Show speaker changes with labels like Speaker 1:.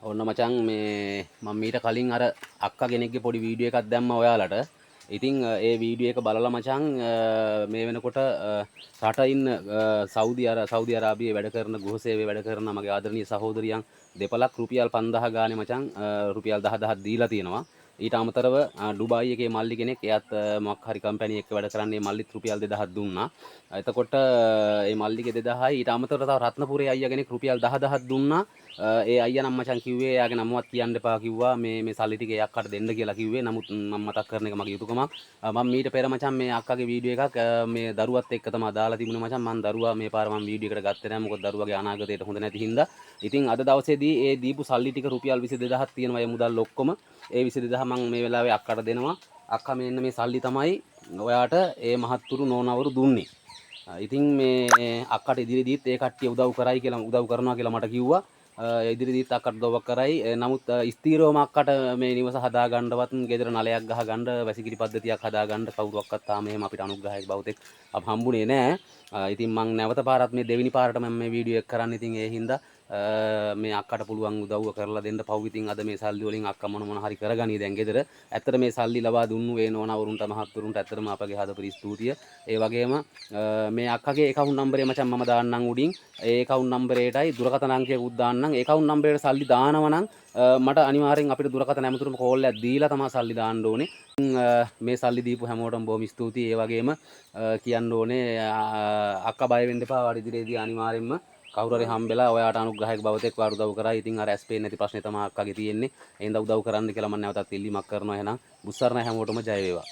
Speaker 1: ඔන්න මචං මේ මම මීට කලින් අර අක්කා කෙනෙක්ගේ පොඩි වීඩියෝ එකක් දැම්මා ඔයාලට. ඉතින් ඒ වීඩියෝ එක බලලා මචං මේ වෙනකොට රට ඉන්න සෞදි අරාබියේ වැඩ කරන ගෘහ සේවයේ වැඩ කරන මගේ ආදරණීය සහෝදරියන් දෙපළක් රුපියල් 5000 ගානේ මචං රුපියල් 10000ක් දීලා තියෙනවා. ඊට අමතරව ඩුබායි එකේ මල්ලි කෙනෙක් එයාත් මොකක් හරි කම්පැනි එකක වැඩ කරන්නේ මල්ලිත් රුපියල් 2000ක් දුන්නා. එතකොට මේ මල්ලිගේ 2000යි ඊට අමතරව තව රත්නපුරේ අයියා කෙනෙක් රුපියල් 10000ක් දුන්නා. ඒ අයියා නම් මචං කිව්වේ එයාගේ නමවත් කියන්න එපා කිව්වා මේ සල්ලි ටික එයාකට දෙන්න කියලා කිව්වේ. නමුත් මම මතක් කරන එක මගේ යුතුයකමක්. මම මීට පෙර මචං මේ අක්කගේ වීඩියෝ එකක් මේ දරුවත් එක්ක තමයි දාලා තිබුණේ මචං. මම දරුවා මේ පාර මම වීඩියෝ එකට ගත්තේ නැහැ. මොකද දරුවාගේ අනාගතයට හොඳ නැති හින්දා. ඉතින් අද දවසේදී ඒ දීපු සල්ලි ටික රුපියල් 22000ක් තියෙනවා ඒ මුදල් ඔක්කොම. ඒ 22000 මම මේ වෙලාවේ අක්කට දෙනවා. අක්කා මෙන්න මේ සල්ලි තමයි ඔයාට ඒ මහත්තුරු නෝනවරු දුන්නේ. ඉතින් මේ අක්කට ඉදිරියේදීත් ඒ කට්ටිය උදව් කරනවා කියලා මට කිව්වා. ඉදිරියේදීත් අක්කට උදව්වක් කරයි. නමුත් ස්ථීරවම අක්කට මේ නිවස හදාගන්නවත් ගෙදර නලයක් ගහගන්න වැසිකිලි පද්ධතියක් හදාගන්න කවුරුවක්වත් තාම එහෙම අපිට අනුග්‍රහයක් බවතෙක් හම්බුනේ නැහැ. ඉතින් මම නැවත පාරක් මේ දෙවෙනි පාරට මම මේ වීඩියෝ එක කරන්න. ඉතින් ඒ හින්දා මේ අක්කට පුළුවන් උදව්ව කරලා දෙන්න පව්. ඉතින් අද මේ සල්ලි වලින් අක්කා මොන හරි කරගනී දැන් ගෙදර. ඇත්තට මේ සල්ලි ලබා දුන්නු වේ නෝනවරුන්ට මහත්තුරුන්ට ඇත්තටම අපගේ හදපිරි ස්තුතිය. ඒ වගේම මේ අක්කගේ account number එක මචං මම දාන්නම් උඩින්. ඒ account number එකටයි දුරකථන අංකයකුත් දාන්නම්. account number එකට සල්ලි දානවා නම් මට අනිවාර්යෙන් අපිට දුරකථන ඇමතුමට කෝල් එකක් දීලා තමයි සල්ලි දාන්න ඕනේ. මේ සල්ලි දීපු හැමෝටම බොහොම ස්තුතියි. ඒ වගේම කියන්න ඕනේ අක්කා බය වෙන්න එපා. වාඩි ඉදිරියේදී අනිවාර්යෙන්ම කවුරු හරි හම්බෙලා ඔයාට අනුග්‍රහයක් බවතෙක් වාර උදව් කරා. ඉතින් අර ඇස් පේන්නේ නැති ප්‍රශ්නේ තමයි අක්කාගේ තියෙන්නේ. එහෙනම් උදව් කරන්න කියලා මම නැවතත් ඉල්ලීමක් කරනවා. එහෙනම් බුස්සරණ හැමෝටම ජය වේවා.